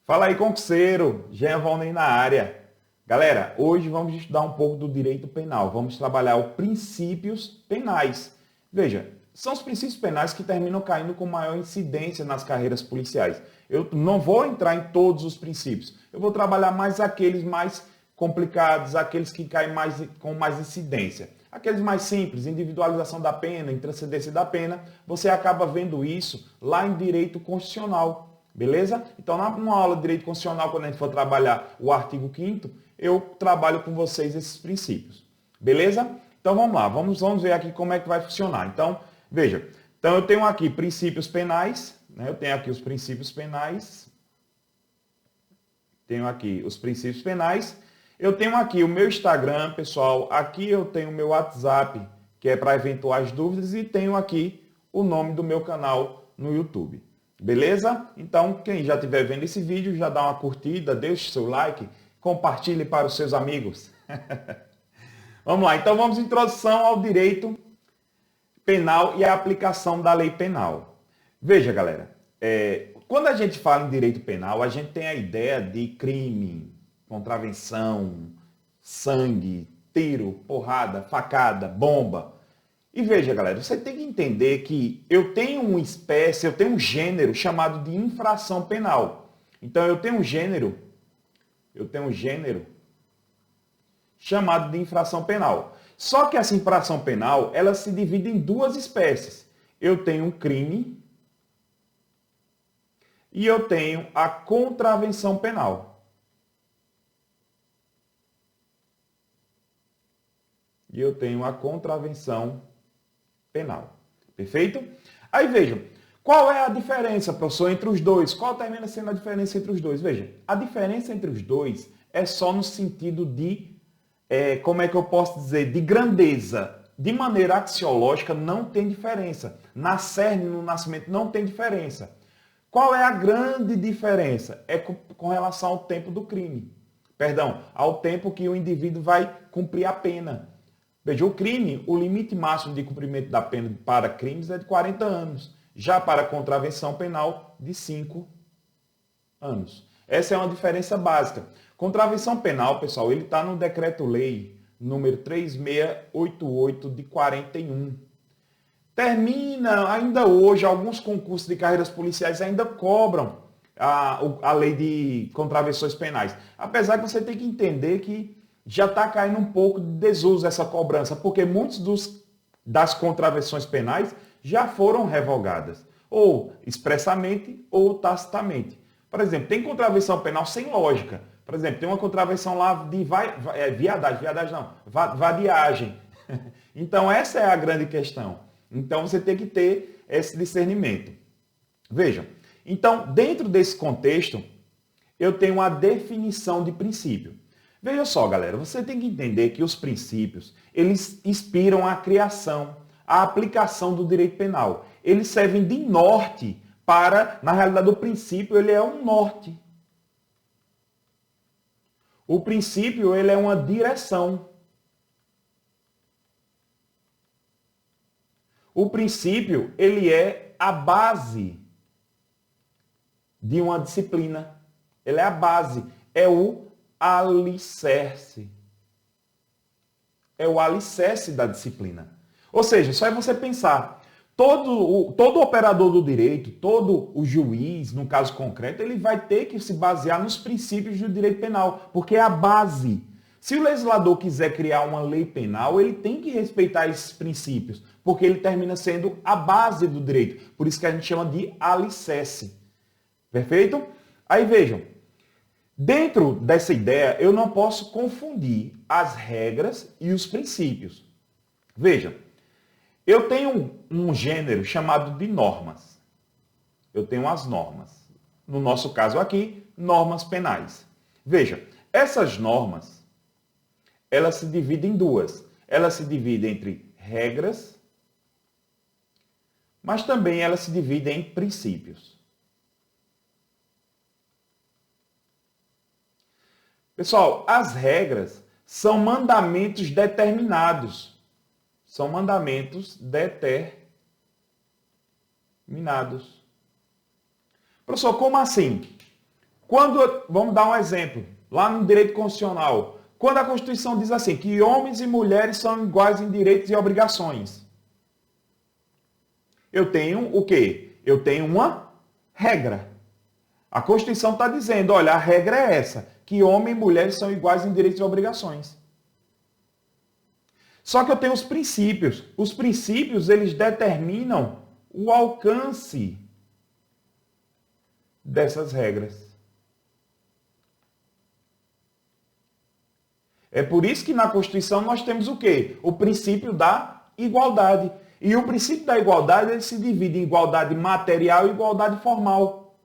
Fala aí, concurseiro, Jean Valnei na área. Galera, hoje vamos estudar um pouco do direito penal. Vamos trabalhar os princípios penais. Veja, são os princípios penais que terminam caindo com maior incidência nas carreiras policiais. Eu não vou entrar em todos os princípios. Eu vou trabalhar mais aqueles mais complicados, aqueles que caem com mais incidência. Aqueles mais simples, individualização da pena, intranscendência da pena, você acaba vendo isso lá em direito constitucional. Beleza? Então, numa aula de direito constitucional, quando a gente for trabalhar o artigo 5º, eu trabalho com vocês esses princípios. Beleza? Então, vamos lá. Vamos ver aqui como é que vai funcionar. Então, veja. Então, eu tenho aqui princípios penais. Né? Eu tenho aqui os princípios penais. Tenho aqui os princípios penais. Eu tenho aqui o meu Instagram, pessoal. Aqui eu tenho o meu WhatsApp, que é para eventuais dúvidas. E tenho aqui o nome do meu canal no YouTube. Beleza? Então, quem já estiver vendo esse vídeo, já dá uma curtida, deixe seu like, compartilhe para os seus amigos. Vamos lá, então vamos à introdução ao direito penal e a aplicação da lei penal. Veja, galera, quando a gente fala em direito penal, a gente tem a ideia de crime, contravenção, sangue, tiro, porrada, facada, bomba. E veja, galera, você tem que entender que eu tenho um gênero chamado de infração penal. Então, eu tenho um gênero chamado de infração penal. Só que essa infração penal, ela se divide em duas espécies. Eu tenho um crime e eu tenho a contravenção penal. E eu tenho a contravenção penal. Perfeito? Aí vejam, qual é a diferença, professor, entre os dois? Qual termina sendo a diferença entre os dois? Veja, a diferença entre os dois é só no sentido de, como é que eu posso dizer, de grandeza. De maneira axiológica não tem diferença. Na cerne, no nascimento, não tem diferença. Qual é a grande diferença? É com relação ao tempo do crime. Perdão, ao tempo que o indivíduo vai cumprir a pena. Veja, o crime, o limite máximo de cumprimento da pena para crimes é de 40 anos. Já para a contravenção penal, de 5 anos. Essa é uma diferença básica. Contravenção penal, pessoal, ele está no Decreto-Lei número 3688 de 41. Termina, ainda hoje, alguns concursos de carreiras policiais ainda cobram a lei de contravenções penais. Apesar que você tem que entender que já está caindo um pouco de desuso essa cobrança, porque muitos das contravenções penais já foram revogadas, ou expressamente ou tacitamente. Por exemplo, tem contravenção penal sem lógica. Por exemplo, tem uma contravenção lá de vadiagem. Então, essa é a grande questão. Então, você tem que ter esse discernimento. Vejam, então, dentro desse contexto, eu tenho uma definição de princípio. Veja só, galera, você tem que entender que os princípios, eles inspiram a criação, a aplicação do direito penal. Eles servem de norte para, na realidade, o princípio, ele é um norte. O princípio, ele é uma direção. O princípio, ele é a base de uma disciplina. Ele é a base, é o alicerce. É o alicerce da disciplina. Ou seja, só é você pensar, todo operador do direito, todo o juiz, no caso concreto, ele vai ter que se basear nos princípios do direito penal, porque é a base. Se o legislador quiser criar uma lei penal, ele tem que respeitar esses princípios, porque ele termina sendo a base do direito. Por isso que a gente chama de alicerce. Perfeito? Aí vejam, dentro dessa ideia, eu não posso confundir as regras e os princípios. Veja, eu tenho um gênero chamado de normas. Eu tenho as normas. No nosso caso aqui, normas penais. Veja, essas normas, elas se dividem em duas. Elas se dividem entre regras, mas também elas se dividem em princípios. Pessoal, as regras são mandamentos determinados. São mandamentos determinados. Professor, como assim? Vamos dar um exemplo, lá no direito constitucional, quando a Constituição diz assim, que homens e mulheres são iguais em direitos e obrigações, eu tenho o quê? Eu tenho uma regra. A Constituição está dizendo, olha, a regra é essa, que homens e mulheres são iguais em direitos e obrigações. Só que eu tenho os princípios. Os princípios, eles determinam o alcance dessas regras. É por isso que na Constituição nós temos o quê? O princípio da igualdade. E o princípio da igualdade ele se divide em igualdade material e igualdade formal.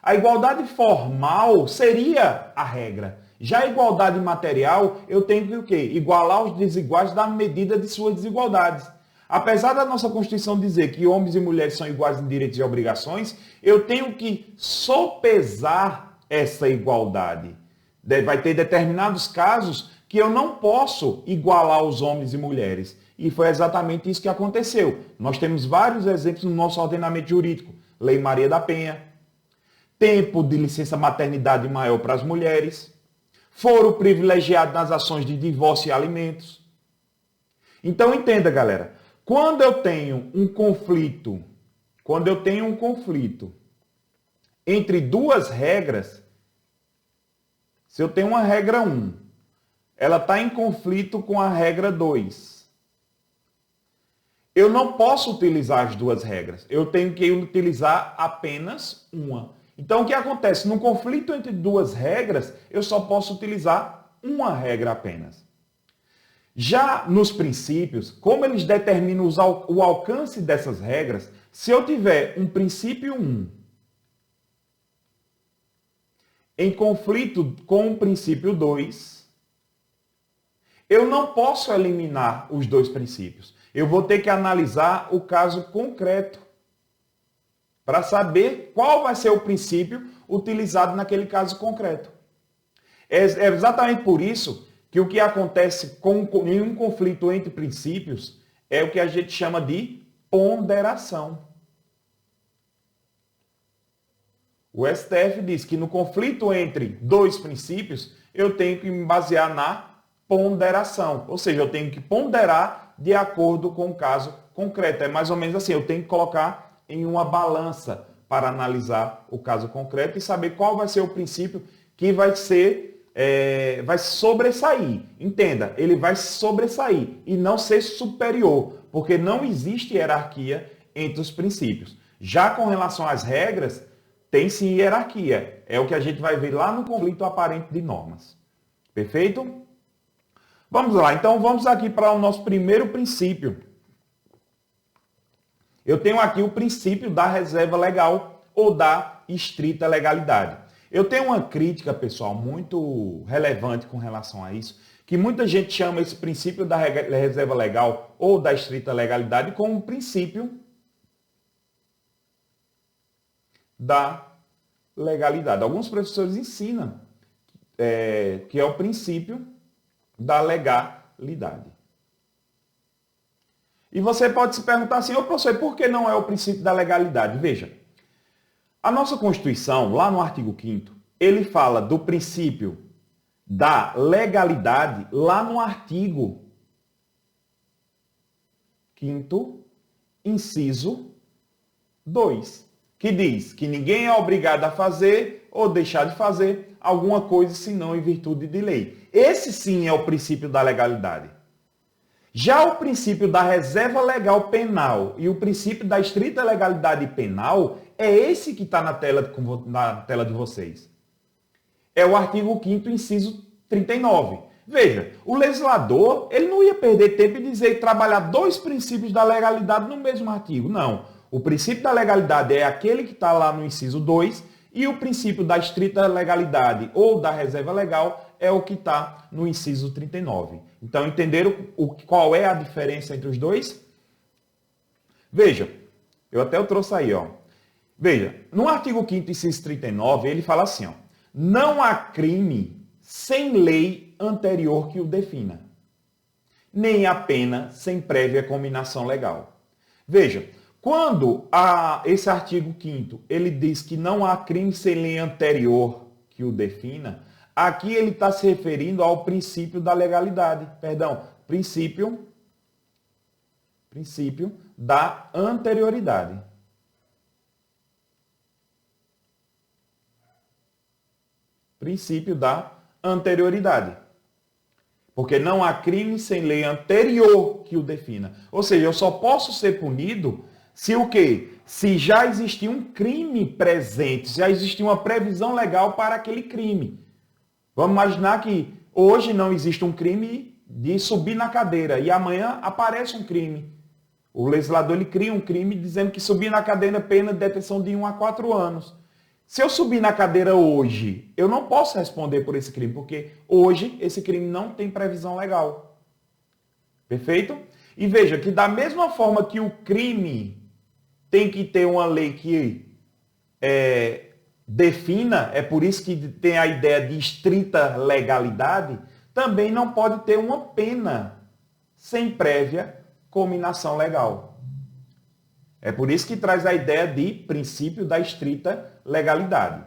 A igualdade formal seria a regra. Já a igualdade material, eu tenho que o quê? Igualar os desiguais na medida de suas desigualdades. Apesar da nossa Constituição dizer que homens e mulheres são iguais em direitos e obrigações, eu tenho que sopesar essa igualdade. Vai ter determinados casos que eu não posso igualar os homens e mulheres. E foi exatamente isso que aconteceu. Nós temos vários exemplos no nosso ordenamento jurídico. Lei Maria da Penha, tempo de licença maternidade maior para as mulheres, foro privilegiado nas ações de divórcio e alimentos. Então entenda, galera, quando eu tenho um conflito entre duas regras, se eu tenho uma regra 1, ela está em conflito com a regra 2. Eu não posso utilizar as duas regras. Eu tenho que utilizar apenas uma. Então, o que acontece? No conflito entre duas regras, eu só posso utilizar uma regra apenas. Já nos princípios, como eles determinam o alcance dessas regras, se eu tiver um princípio 1 em conflito com o princípio 2, eu não posso eliminar os dois princípios. Eu vou ter que analisar o caso concreto para saber qual vai ser o princípio utilizado naquele caso concreto. É exatamente por isso que o que acontece em um conflito entre princípios é o que a gente chama de ponderação. O STF diz que no conflito entre dois princípios, eu tenho que me basear na ponderação. Ou seja, eu tenho que ponderar de acordo com o caso concreto. É mais ou menos assim, eu tenho que colocar em uma balança para analisar o caso concreto e saber qual vai ser o princípio que vai sobressair. Entenda, ele vai sobressair e não ser superior, porque não existe hierarquia entre os princípios. Já com relação às regras, tem sim hierarquia. É o que a gente vai ver lá no conflito aparente de normas. Perfeito? Vamos lá, então vamos aqui para o nosso primeiro princípio. Eu tenho aqui o princípio da reserva legal ou da estrita legalidade. Eu tenho uma crítica, pessoal, muito relevante com relação a isso, que muita gente chama esse princípio da reserva legal ou da estrita legalidade como o princípio da legalidade. Alguns professores ensinam que é o princípio da legalidade. E você pode se perguntar assim, ô professor, por que não é o princípio da legalidade? Veja, a nossa Constituição, lá no artigo 5º, ele fala do princípio da legalidade lá no artigo 5º, inciso 2, que diz que ninguém é obrigado a fazer ou deixar de fazer alguma coisa senão em virtude de lei. Esse sim é o princípio da legalidade. Já o princípio da reserva legal penal e o princípio da estrita legalidade penal é esse que está na tela de vocês. É o artigo 5º, inciso 39. Veja, o legislador ele não ia perder tempo em dizer trabalhar dois princípios da legalidade no mesmo artigo. Não. O princípio da legalidade é aquele que está lá no inciso 2 e o princípio da estrita legalidade ou da reserva legal é o que está no inciso 39. Então, entenderam qual é a diferença entre os dois? Veja, eu até trouxe aí, ó. Veja, no artigo 5º, inciso 39, ele fala assim, ó, não há crime sem lei anterior que o defina, nem há pena sem prévia cominação legal. Veja, Quando esse artigo 5º ele diz que não há crime sem lei anterior que o defina, aqui ele está se referindo ao princípio da legalidade, perdão, princípio da anterioridade. Princípio da anterioridade. Porque não há crime sem lei anterior que o defina. Ou seja, eu só posso ser punido se o quê? Se já existia um crime presente, já existia uma previsão legal para aquele crime. Vamos imaginar que hoje não existe um crime de subir na cadeira e amanhã aparece um crime. O legislador ele cria um crime dizendo que subir na cadeira é pena de detenção de 1 a 4 anos. Se eu subir na cadeira hoje, eu não posso responder por esse crime, porque hoje esse crime não tem previsão legal. Perfeito? E veja que da mesma forma que o crime tem que ter uma lei que defina, é por isso que tem a ideia de estrita legalidade, também não pode ter uma pena sem prévia cominação legal. É por isso que traz a ideia de princípio da estrita legalidade.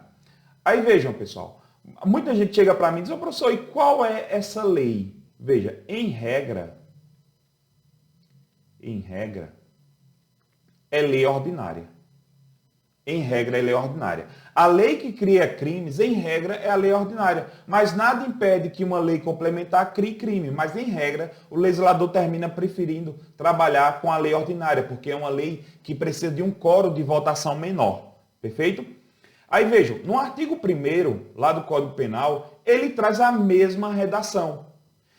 Aí vejam, pessoal, muita gente chega para mim e diz, professor, e qual é essa lei? Veja, em regra, é lei ordinária. Em regra, é lei ordinária. A lei que cria crimes, em regra, é a lei ordinária. Mas nada impede que uma lei complementar crie crime. Mas, em regra, o legislador termina preferindo trabalhar com a lei ordinária, porque é uma lei que precisa de um quórum de votação menor. Perfeito? Aí vejam, no artigo 1º, lá do Código Penal, ele traz a mesma redação.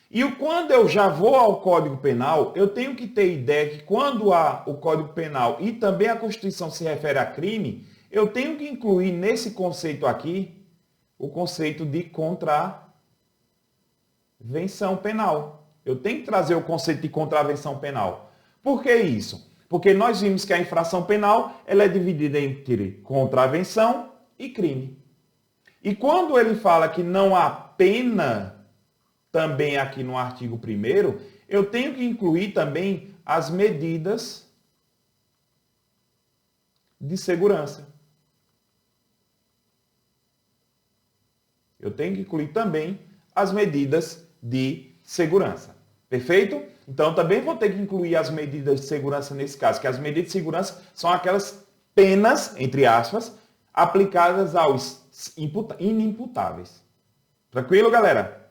E quando eu já vou ao Código Penal, eu tenho que ter ideia que quando o Código Penal e também a Constituição se refere a crime, eu tenho que incluir nesse conceito aqui o conceito de contravenção penal. Eu tenho que trazer o conceito de contravenção penal. Por que isso? Porque nós vimos que a infração penal ela é dividida entre contravenção e crime. E quando ele fala que não há pena também aqui no artigo 1º, eu tenho que incluir também as medidas de segurança. Eu tenho que incluir também as medidas de segurança. Perfeito? Então, também vou ter que incluir as medidas de segurança nesse caso, que as medidas de segurança são aquelas penas, entre aspas, aplicadas aos inimputáveis. Tranquilo, galera?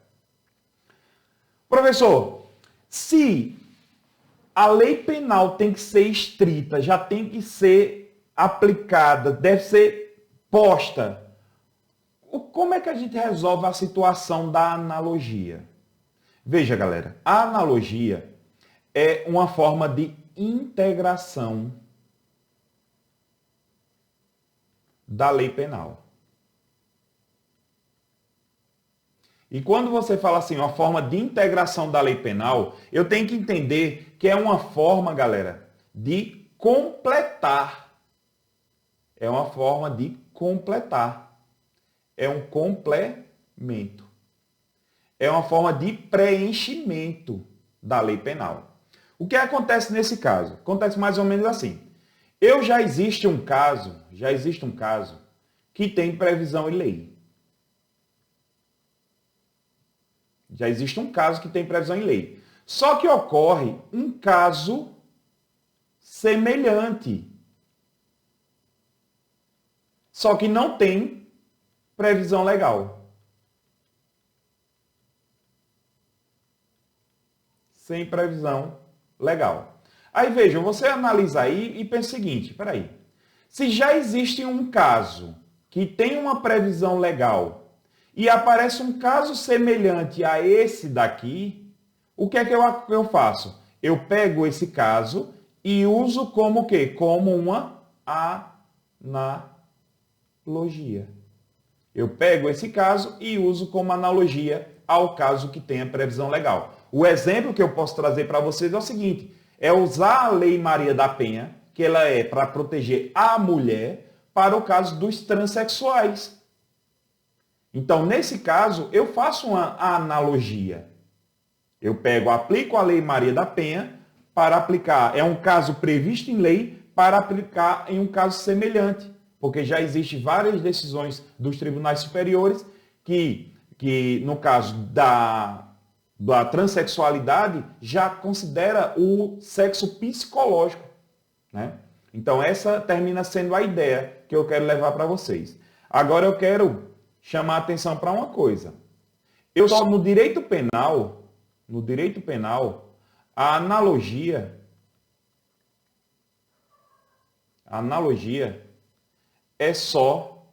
Professor, se a lei penal tem que ser estrita, já tem que ser aplicada, deve ser posta, como é que a gente resolve a situação da analogia? Veja, galera, a analogia é uma forma de integração da lei penal. E quando você fala assim, uma forma de integração da lei penal, eu tenho que entender que é uma forma, galera, de completar. É uma forma de completar. É um complemento. É uma forma de preenchimento da lei penal. O que acontece nesse caso? Acontece mais ou menos assim. Já existe um caso que tem previsão em lei. Já existe um caso que tem previsão em lei. Só que ocorre um caso semelhante. Só que não tem previsão legal. Sem previsão legal. Aí vejam, você analisa aí e pensa o seguinte, peraí. Se já existe um caso que tem uma previsão legal e aparece um caso semelhante a esse daqui, o que é que eu faço? Eu pego esse caso e uso como o quê? Como uma analogia. Eu pego esse caso e uso como analogia ao caso que tenha previsão legal. O exemplo que eu posso trazer para vocês é o seguinte, é usar a Lei Maria da Penha, que ela é para proteger a mulher, para o caso dos transexuais. Então, nesse caso, eu faço uma analogia. Eu aplico a Lei Maria da Penha para aplicar, é um caso previsto em lei para aplicar em um caso semelhante, porque já existem várias decisões dos tribunais superiores que no caso da transexualidade, já considera o sexo psicológico, né? Então, essa termina sendo a ideia que eu quero levar para vocês. Agora, eu quero chamar a atenção para uma coisa. No direito penal, a analogia é só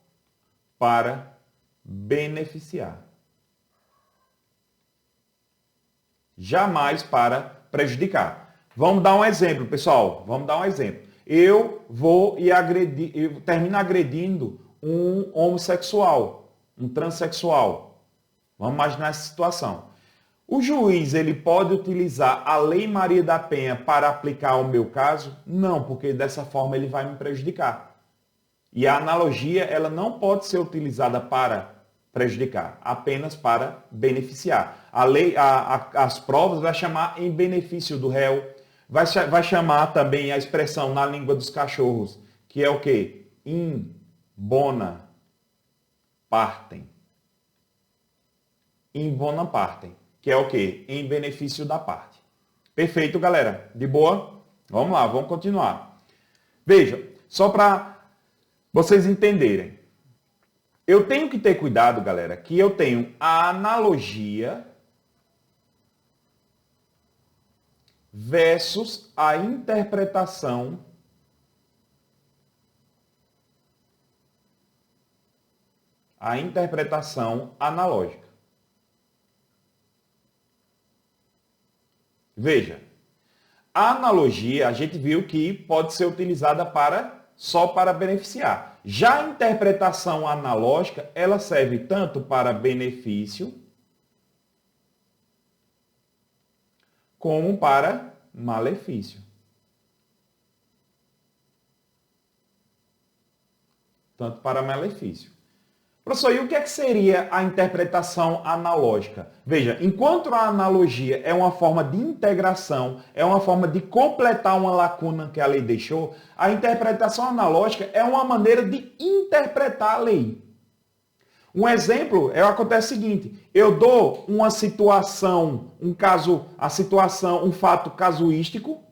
para beneficiar. Jamais para prejudicar. Vamos dar um exemplo, pessoal. Vamos dar um exemplo. Eu vou e termino agredindo um homossexual, um transexual. Vamos imaginar essa situação. O juiz, ele pode utilizar a Lei Maria da Penha para aplicar ao meu caso? Não, porque dessa forma ele vai me prejudicar. E a analogia, ela não pode ser utilizada para prejudicar, apenas para beneficiar. As provas vai chamar em benefício do réu, vai chamar também a expressão na língua dos cachorros, que é o quê? In bona partem. In bona partem, que é o quê? Em benefício da parte. Perfeito, galera? De boa? Vamos lá, vamos continuar. Veja, só para vocês entenderem. Eu tenho que ter cuidado, galera, que eu tenho a analogia versus a interpretação analógica. Veja, a analogia a gente viu que pode ser utilizada só para beneficiar. Já a interpretação analógica, ela serve tanto para benefício como para malefício. Tanto para malefício. Professor, e o que seria a interpretação analógica? Veja, enquanto a analogia é uma forma de integração, é uma forma de completar uma lacuna que a lei deixou, a interpretação analógica é uma maneira de interpretar a lei. Um exemplo acontece o seguinte: eu dou uma situação, um fato casuístico,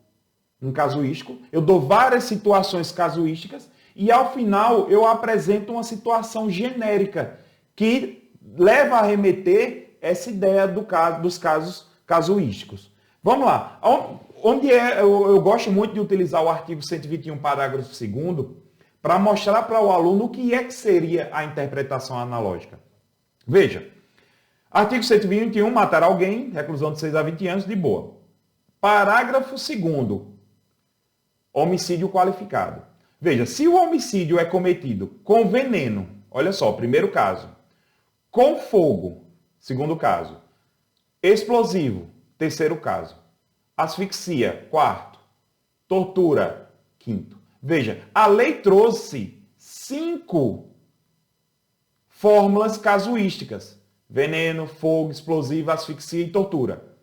eu dou várias situações casuísticas, e ao final eu apresento uma situação genérica que leva a remeter essa ideia dos casos casuísticos. Vamos lá. Eu gosto muito de utilizar o artigo 121, parágrafo 2º, para mostrar para o aluno o que seria a interpretação analógica. Veja, artigo 121, matar alguém, reclusão de 6 a 20 anos, de boa. Parágrafo 2º, homicídio qualificado. Veja, se o homicídio é cometido com veneno, olha só, primeiro caso, com fogo, segundo caso, explosivo, terceiro caso, asfixia, quarto, tortura, quinto. Veja, a lei trouxe 5 fórmulas casuísticas: veneno, fogo, explosivo, asfixia e tortura.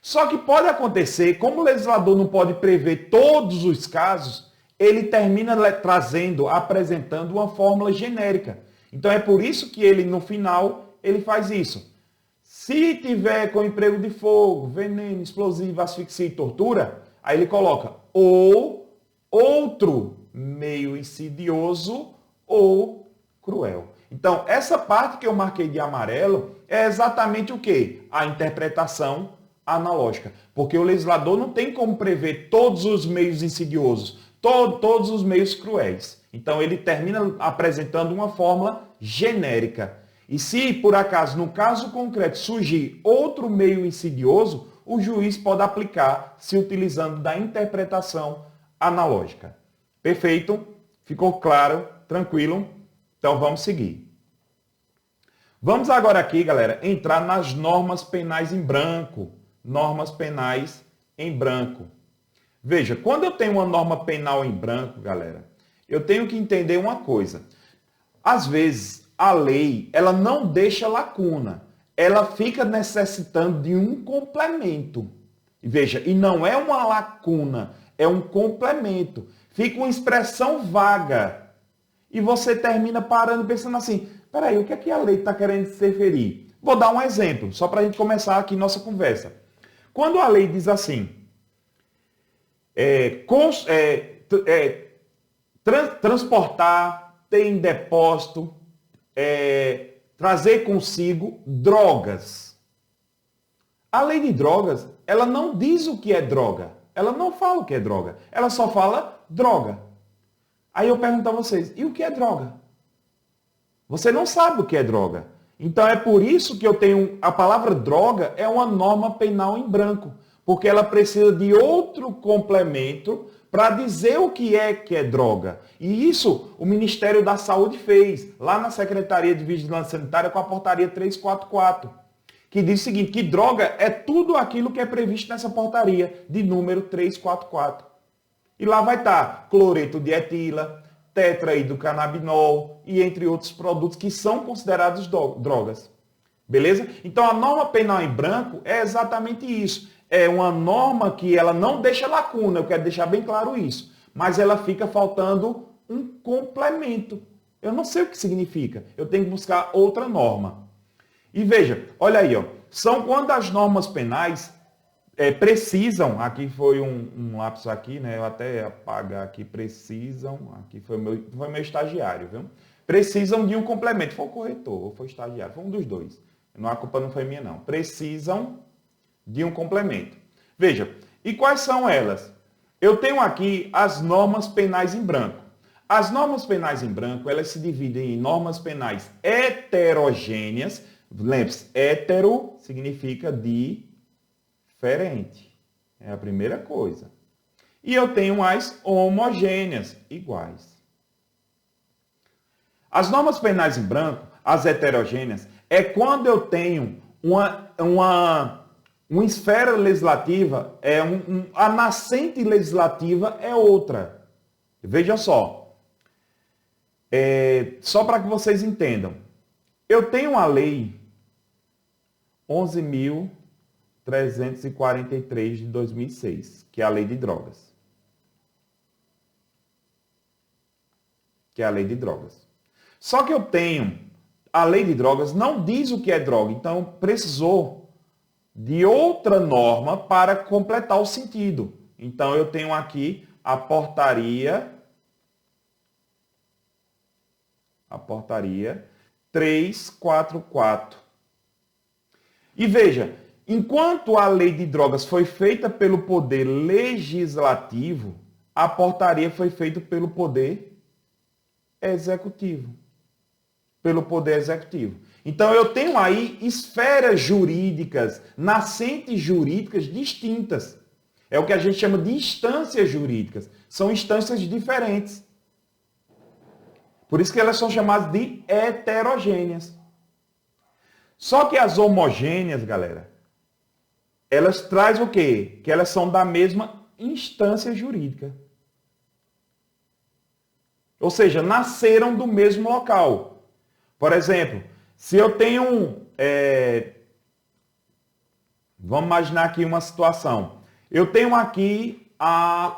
Só que pode acontecer, como o legislador não pode prever todos os casos, ele termina apresentando uma fórmula genérica. Então é por isso que ele, no final, ele faz isso. Se tiver com emprego de fogo, veneno, explosivo, asfixia e tortura, aí ele coloca ou outro meio insidioso ou cruel. Então, essa parte que eu marquei de amarelo é exatamente o quê? A interpretação analógica. Porque o legislador não tem como prever todos os meios insidiosos, todos os meios cruéis. Então, ele termina apresentando uma fórmula genérica. E se, por acaso, no caso concreto, surgir outro meio insidioso, o juiz pode aplicar se utilizando da interpretação analógica. Perfeito? Ficou claro? Tranquilo? Então, vamos seguir. Vamos agora aqui, galera, entrar nas normas penais em branco. Normas penais em branco. Veja, quando eu tenho uma norma penal em branco, galera, eu tenho que entender uma coisa. Às vezes, a lei, ela não deixa lacuna. Ela fica necessitando de um complemento. Veja, e não é uma lacuna, é um complemento. Fica uma expressão vaga. E você termina parando pensando assim, peraí, o que é que a lei está querendo se referir? Vou dar um exemplo, só para a gente começar aqui nossa conversa. Quando a lei diz assim, transportar, ter em depósito, trazer consigo drogas. A lei de drogas, ela não diz o que é droga. Ela não fala o que é droga. Ela só fala droga. Aí eu pergunto a vocês, e o que é droga? Você não sabe o que é droga. Então é por isso que eu tenho a palavra droga é uma norma penal em branco, porque ela precisa de outro complemento para dizer o que é droga. E isso o Ministério da Saúde fez lá na Secretaria de Vigilância Sanitária com a portaria 344, que diz o seguinte, que droga é tudo aquilo que é previsto nessa portaria de número 344. E lá vai estar cloreto de etila, tetrahidrocannabinol e entre outros produtos que são considerados drogas. Beleza? Então a norma penal em branco é exatamente isso. É uma norma que ela não deixa lacuna, eu quero deixar bem claro isso. Mas ela fica faltando um complemento. Eu não sei o que significa. Eu tenho que buscar outra norma. E veja, olha aí, ó, são quando as normas penais precisam, aqui foi um lápis aqui, né? Eu até apagar aqui, precisam, aqui foi meu estagiário, viu? Precisam de um complemento. Foi o corretor ou foi o estagiário? Foi um dos dois. A culpa não foi minha, não. Precisam de um complemento. Veja, e quais são elas? Eu tenho aqui as normas penais em branco. As normas penais em branco, elas se dividem em normas penais heterogêneas. Lembre-se, hétero significa diferente. É a primeira coisa. E eu tenho as homogêneas, iguais. As normas penais em branco, as heterogêneas, é quando eu tenho uma esfera legislativa, a nascente legislativa é outra. Veja só. Só para que vocês entendam. Eu tenho a lei 11.343 de 2006, que é a lei de drogas. Só que eu tenho, a lei de drogas não diz o que é droga, então precisou de outra norma para completar o sentido. Então eu tenho aqui a portaria 344. E veja, enquanto a lei de drogas foi feita pelo poder legislativo, a portaria foi feita pelo poder executivo. Então eu tenho aí esferas jurídicas, nascentes jurídicas distintas. É o que a gente chama de instâncias jurídicas. São instâncias diferentes. Por isso que elas são chamadas de heterogêneas. Só que as homogêneas, galera, elas trazem o quê? Que elas são da mesma instância jurídica. Ou seja, nasceram do mesmo local. Por exemplo, se eu tenho vamos imaginar aqui uma situação. Eu tenho aqui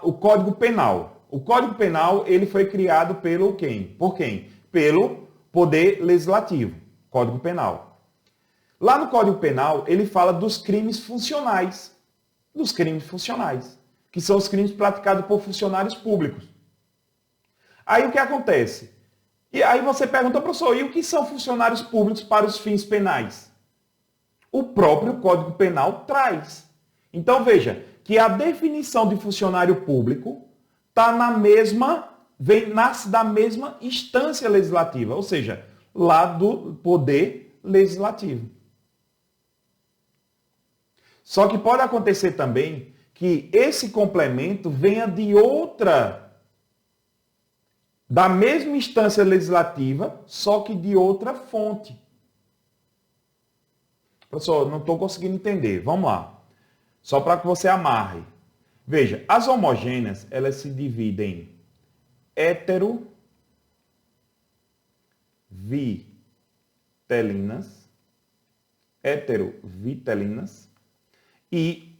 o Código Penal. O Código Penal ele foi criado pelo quem? Por quem? Pelo Poder Legislativo. Código Penal. Lá no Código Penal, ele fala dos crimes funcionais. Que são os crimes praticados por funcionários públicos. Aí o que acontece? E aí você pergunta, professor, e o que são funcionários públicos para os fins penais? O próprio Código Penal traz. Então veja, que a definição de funcionário público nasce da mesma instância legislativa, ou seja, lá do Poder Legislativo. Só que pode acontecer também que esse complemento venha da mesma instância legislativa, só que de outra fonte. Professor, não estou conseguindo entender. Vamos lá. Só para que você amarre. Veja, as homogêneas, elas se dividem em heterovitelinas e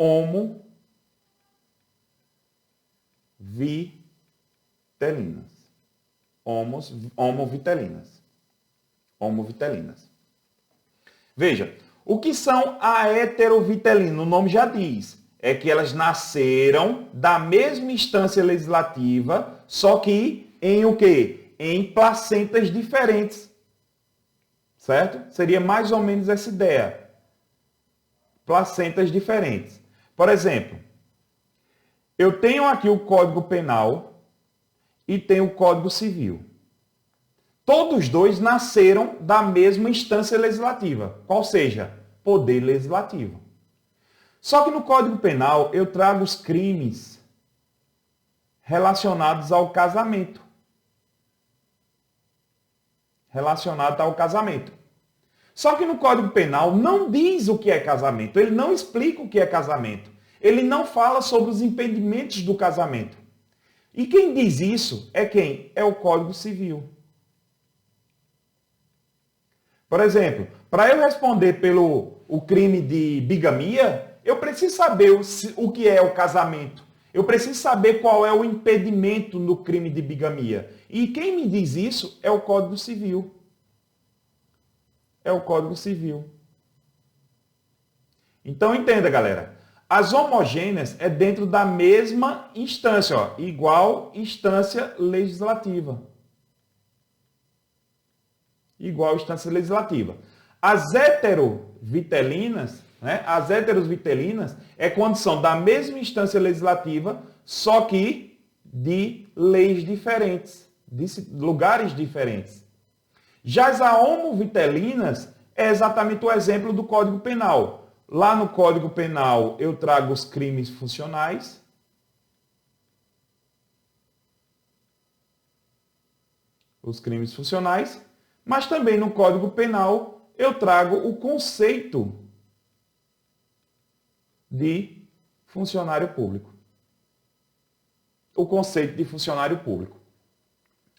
homovitelinas. Homovitelinas. Veja, o que são a heterovitelina? O nome já diz. É que elas nasceram da mesma instância legislativa, só que em o quê? Em placentas diferentes. Certo? Seria mais ou menos essa ideia. Placentas diferentes. Por exemplo, eu tenho aqui o Código Penal e tenho o Código Civil. Todos dois nasceram da mesma instância legislativa, qual seja, Poder Legislativo. Só que no Código Penal eu trago os crimes relacionados ao casamento. Só que no Código Penal não diz o que é casamento, ele não explica o que é casamento. Ele não fala sobre os impedimentos do casamento. E quem diz isso é quem? É o Código Civil. Por exemplo, para eu responder pelo crime de bigamia, eu preciso saber o que é o casamento. Eu preciso saber qual é o impedimento no crime de bigamia. E quem me diz isso é o Código Civil. É o Código Civil. Então entenda, galera. As homogêneas é dentro da mesma instância, ó, igual instância legislativa. Igual instância legislativa. As heterovitelinas, né? As heterovitelinas é quando são da mesma instância legislativa, só que de leis diferentes, de lugares diferentes. Já as homovitelinas é exatamente o exemplo do Código Penal. Lá no Código Penal eu trago os crimes funcionais. Os crimes funcionais. Mas também no Código Penal eu trago o conceito de funcionário público. O conceito de funcionário público.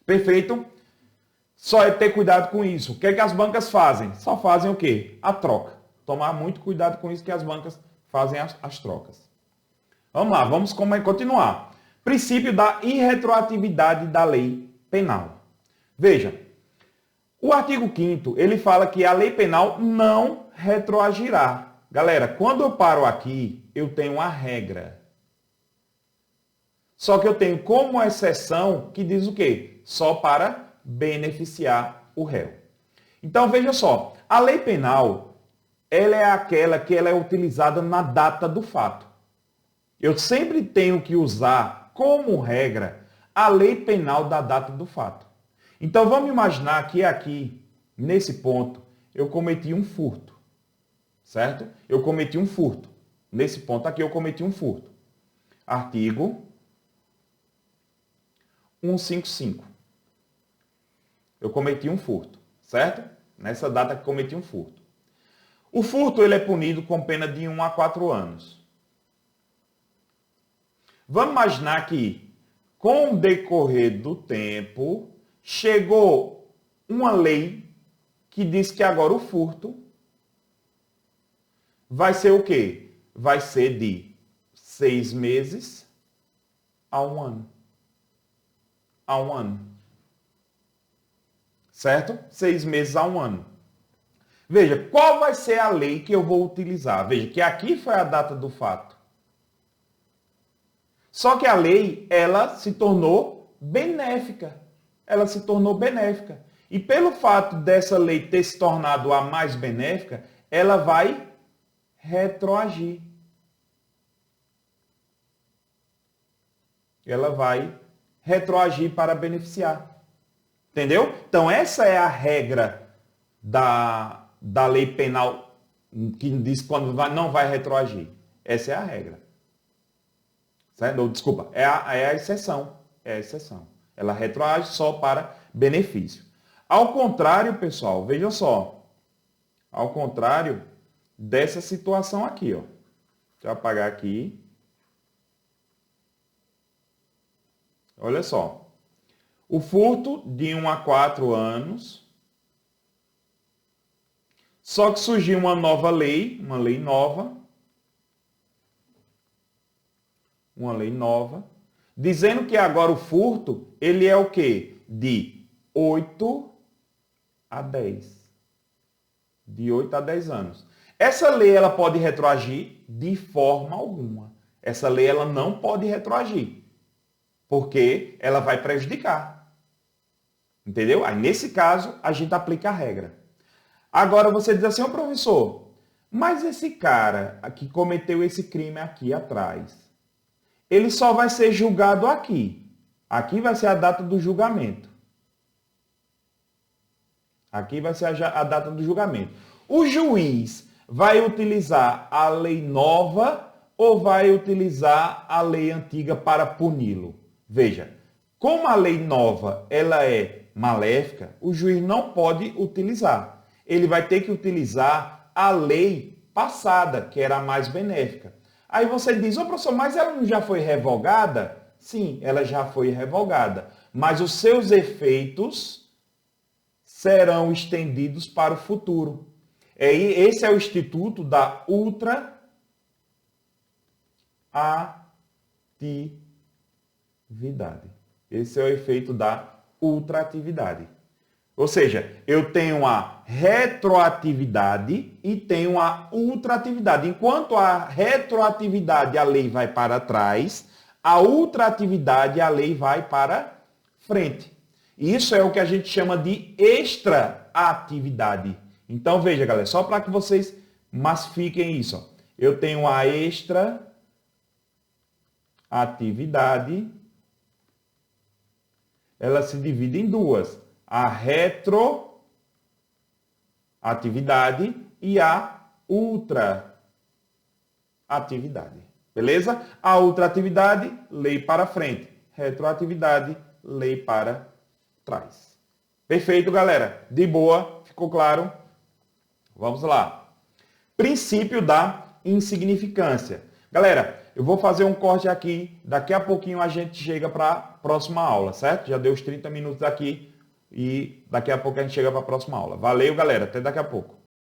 Perfeito? Só é ter cuidado com isso. O que é que as bancas fazem? Só fazem o quê? A troca. Tomar muito cuidado com isso que as bancas fazem as trocas. Vamos lá, vamos continuar. Princípio da irretroatividade da lei penal. Veja. O artigo 5º, ele fala que a lei penal não retroagirá. Galera, quando eu paro aqui, eu tenho uma regra. Só que eu tenho como exceção que diz o quê? Só para beneficiar o réu. Então, veja só, a lei penal, ela é aquela que ela é utilizada na data do fato. Eu sempre tenho que usar como regra a lei penal da data do fato. Então, vamos imaginar que aqui, nesse ponto, eu cometi um furto. Certo? Eu cometi um furto. Nesse ponto aqui, eu cometi um furto. Artigo 155. Eu cometi um furto. Certo? Nessa data que cometi um furto. O furto, ele é punido com pena de 1 a 4 anos. Vamos imaginar que, com o decorrer do tempo, chegou uma lei que diz que agora o furto vai ser o quê? Vai ser de 6 meses a 1 ano. A 1 ano. Certo? 6 meses a 1 ano. Veja, qual vai ser a lei que eu vou utilizar? Veja, que aqui foi a data do fato. Só que a lei, ela se tornou benéfica. Ela se tornou benéfica. E pelo fato dessa lei ter se tornado a mais benéfica, ela vai retroagir. Ela vai retroagir para beneficiar. Entendeu? Então, essa é a regra da lei penal que diz quando não vai retroagir. Essa é a regra. Certo? Desculpa, é a exceção. É a exceção. Ela retroage só para benefício. Ao contrário, pessoal, vejam só. Ao contrário dessa situação aqui, ó. Deixa eu apagar aqui. Olha só. O furto de 1 a 4 anos. Só que surgiu uma nova lei, uma lei nova. dizendo que agora o furto, ele é o quê? De 8 a 10. De 8 a 10 anos. Essa lei, ela pode retroagir? De forma alguma. Essa lei, ela não pode retroagir, porque ela vai prejudicar. Entendeu? Aí, nesse caso, a gente aplica a regra. Agora, você diz assim, ô professor, mas esse cara que cometeu esse crime aqui atrás, ele só vai ser julgado aqui. Aqui vai ser a data do julgamento. Aqui vai ser a data do julgamento. O juiz vai utilizar a lei nova ou vai utilizar a lei antiga para puni-lo? Veja, como a lei nova ela é maléfica, o juiz não pode utilizar. Ele vai ter que utilizar a lei passada, que era a mais benéfica. Aí você diz, ô professor, mas ela não já foi revogada? Sim, ela já foi revogada. Mas os seus efeitos serão estendidos para o futuro. Esse é o instituto da ultraatividade. Esse é o efeito da ultraatividade. Ou seja, eu tenho a retroatividade e tenho a ultraatividade. Enquanto a retroatividade, a lei vai para trás, a ultraatividade, a lei vai para frente. Isso é o que a gente chama de extraatividade. Então, veja, galera, só para que vocês massifiquem isso. Ó. Eu tenho a extraatividade. Ela se divide em duas. A retroatividade e a ultraatividade. Beleza? A ultraatividade, lei para frente. Retroatividade, lei para trás. Perfeito, galera? De boa? Ficou claro? Vamos lá. Princípio da insignificância. Galera, eu vou fazer um corte aqui. Daqui a pouquinho a gente chega para a próxima aula, certo? Já deu os 30 minutos aqui. E daqui a pouco a gente chega para a próxima aula. Valeu, galera. Até daqui a pouco.